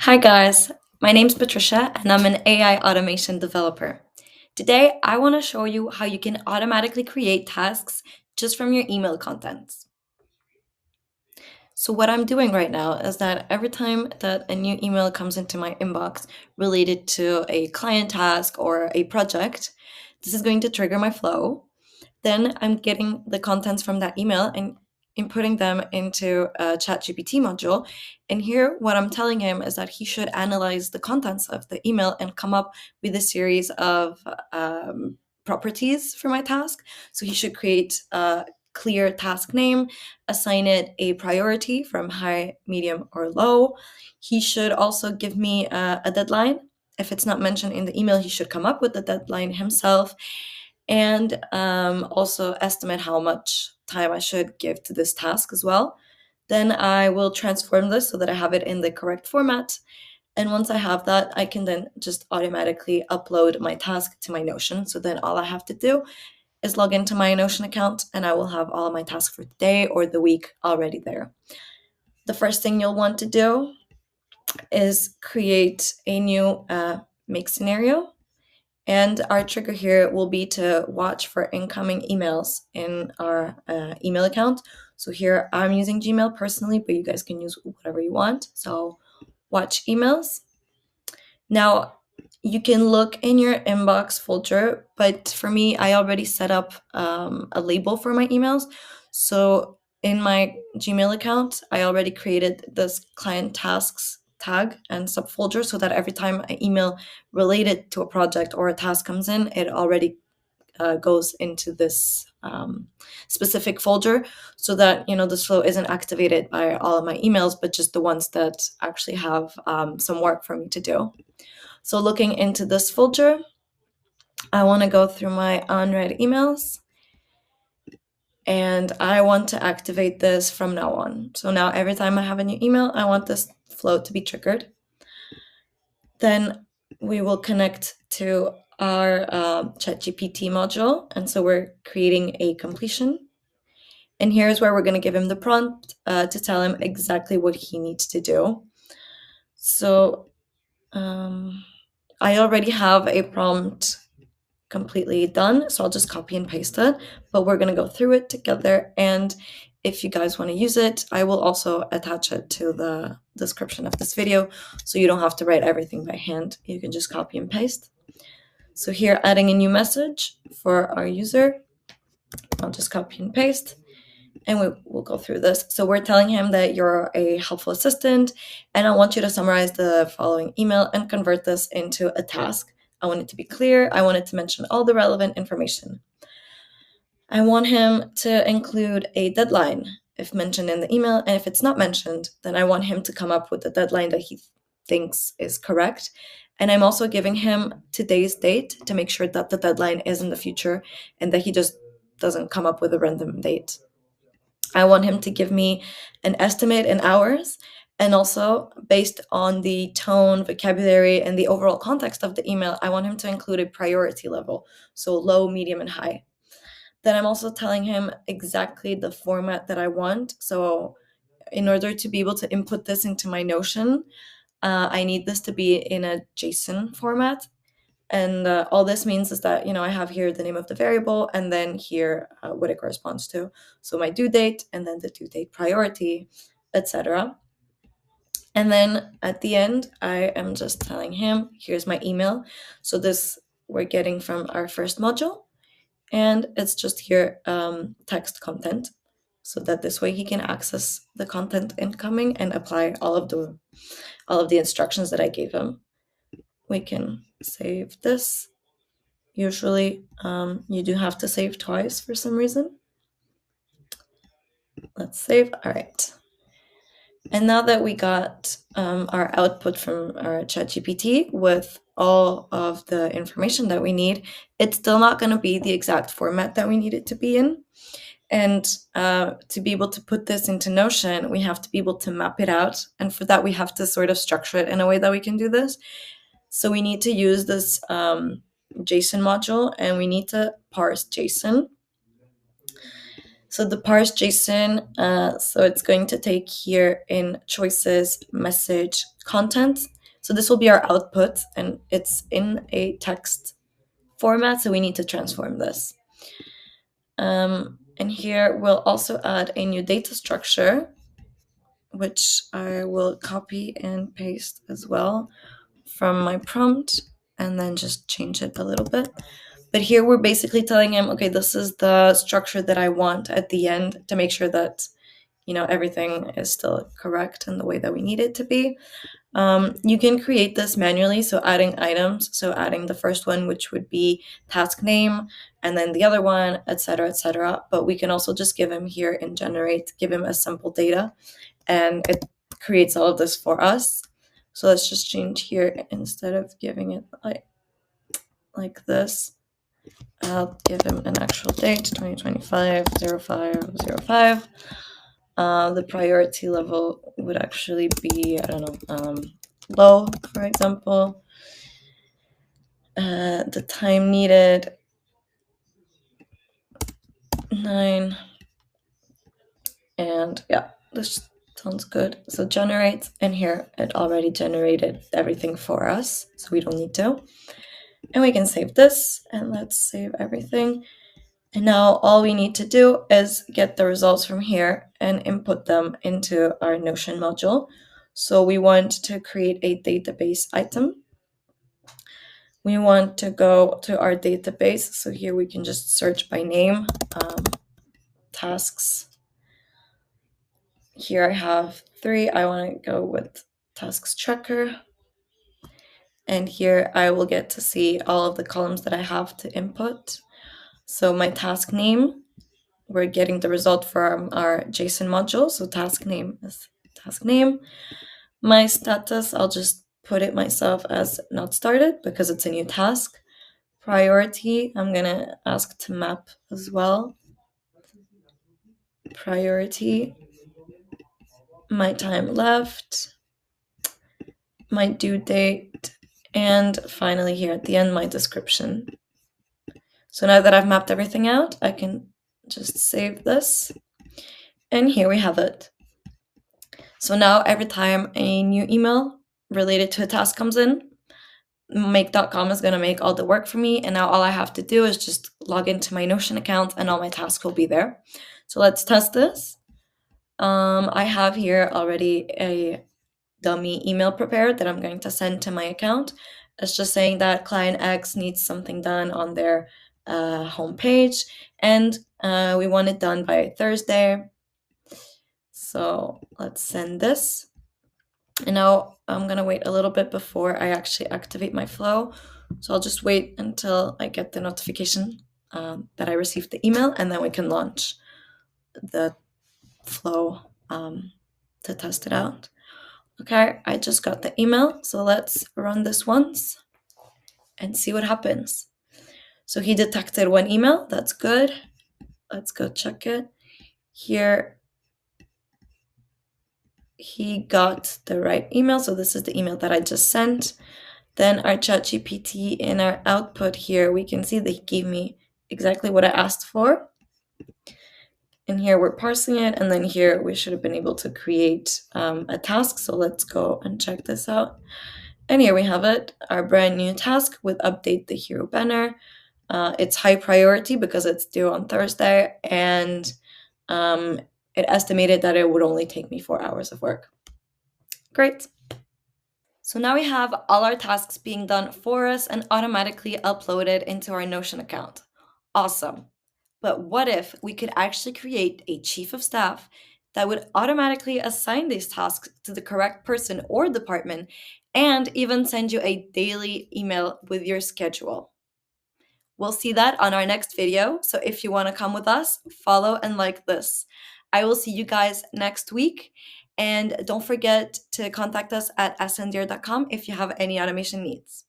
Hi guys, my name's Patricia and I'm an AI automation developer. Today, I want to show you how you can automatically create tasks just from your email contents. So what I'm doing right now is that every time that a new email comes into my inbox related to a client task or a project, this is going to trigger my flow. Then I'm getting the contents from that email and inputting them into a ChatGPT module. And here, what I'm telling him is that he should analyze the contents of the email and come up with a series of properties for my task. So he should create a clear task name, assign it a priority from high, medium, or low. He should also give me a deadline. If it's not mentioned in the email, he should come up with the deadline himself and also estimate how much time I should give to this task as well. Then I will transform this so that I have it in the correct format. And once I have that, I can then just automatically upload my task to my Notion. So then all I have to do is log into my Notion account and I will have all of my tasks for the day or the week already there. The first thing you'll want to do is create a new make scenario. And our trigger here will be to watch for incoming emails in our email account. So here I'm using Gmail personally, but you guys can use whatever you want. So watch emails. Now you can look in your inbox folder, but for me, I already set up a label for my emails. So in my Gmail account, I already created this client tasks tag and subfolder so that every time an email related to a project or a task comes in, it already goes into this specific folder so that this flow isn't activated by all of my emails, but just the ones that actually have some work for me to do. So looking into this folder, I want to go through my unread emails and I want to activate this from now on. So now every time I have a new email, I want this flow to be triggered. Then we will connect to our ChatGPT module. And so we're creating a completion. And here's where we're going to give him the prompt to tell him exactly what he needs to do. So I already have a prompt completely done, so I'll just copy and paste it, but we're going to go through it together. And if you guys want to use it, I will also attach it to the description of this video, so you don't have to write everything by hand. You can just copy and paste. So here, adding a new message for our user, I'll just copy and paste. And we'll go through this. So we're telling him that you're a helpful assistant, and I want you to summarize the following email and convert this into a task. I want it to be clear. I want it to mention all the relevant information. I want him to include a deadline if mentioned in the email, and if it's not mentioned, then I want him to come up with the deadline that he thinks is correct. And I'm also giving him today's date to make sure that the deadline is in the future and that he just doesn't come up with a random date. I want him to give me an estimate in hours, and also based on the tone, vocabulary, and the overall context of the email, I want him to include a priority level, so low, medium, and high. Then I'm also telling him exactly the format that I want. So in order to be able to input this into my Notion, I need this to be in a JSON format. And all this means is that, I have here the name of the variable and then here what it corresponds to. So my due date and then the due date priority, etc. And then at the end, I am just telling him, here's my email. So this we're getting from our first module. And it's just here text content so that this way he can access the content incoming and apply all of the instructions that I gave him. We can save this. Usually you do have to save twice for some reason. Let's save. All right. And now that we got our output from our ChatGPT with all of the information that we need, it's still not going to be the exact format that we need it to be in. And to be able to put this into Notion, we have to be able to map it out. And for that, we have to sort of structure it in a way that we can do this. So we need to use this JSON module and we need to parse JSON. So the parse JSON, so it's going to take here in choices, message, content. So this will be our output, and it's in a text format, so we need to transform this. And here we'll also add a new data structure, which I will copy and paste as well from my prompt, and then just change it a little bit. But here we're basically telling him, okay, this is the structure that I want at the end to make sure that, everything is still correct in the way that we need it to be. You can create this manually, so adding items, so adding the first one, which would be task name, and then the other one, etc., etc. But we can also just give him here in generate, give him a simple data, and it creates all of this for us. So let's just change here, instead of giving it like this, I'll give him an actual date, 2025 0505. The priority level would actually be, I don't know, low, for example. The time needed, 9. And yeah, this sounds good. So generate, and here it already generated everything for us, so we don't need to. And we can save this, and let's save everything. And now all we need to do is get the results from here and input them into our Notion module. So we want to create a database item. We want to go to our database. So here we can just search by name, tasks. Here I have 3. I want to go with tasks tracker. And here I will get to see all of the columns that I have to input. So my task name, we're getting the result from our JSON module. So task name is task name. My status, I'll just put it myself as not started because it's a new task. Priority, I'm going to ask to map as well. Priority, my time left, my due date, and finally here at the end, my description. So now that I've mapped everything out, I can just save this. And here we have it. So now every time a new email related to a task comes in, make.com is going to make all the work for me. And now all I have to do is just log into my Notion account and all my tasks will be there. So let's test this. I have here already a dummy email prepared that I'm going to send to my account. It's just saying that client X needs something done on their homepage, and we want it done by Thursday. So let's send this. And now I'm going to wait a little bit before I actually activate my flow. So I'll just wait until I get the notification that I received the email, and then we can launch the flow to test it out. Okay, I just got the email, so let's run this once and see what happens. So he detected 1 email, that's good. Let's go check it. Here, he got the right email, so this is the email that I just sent. Then our ChatGPT in our output here, we can see that he gave me exactly what I asked for. And here we're parsing it, and then here we should have been able to create a task. So let's go and check this out. And here we have it, our brand new task with update the hero banner. It's high priority because it's due on Thursday, and it estimated that it would only take me 4 hours of work. Great. So now we have all our tasks being done for us and automatically uploaded into our Notion account. Awesome. But what if we could actually create a chief of staff that would automatically assign these tasks to the correct person or department, and even send you a daily email with your schedule? We'll see that on our next video. So if you want to come with us, follow and like this. I will see you guys next week. And don't forget to contact us at asandir.com if you have any automation needs.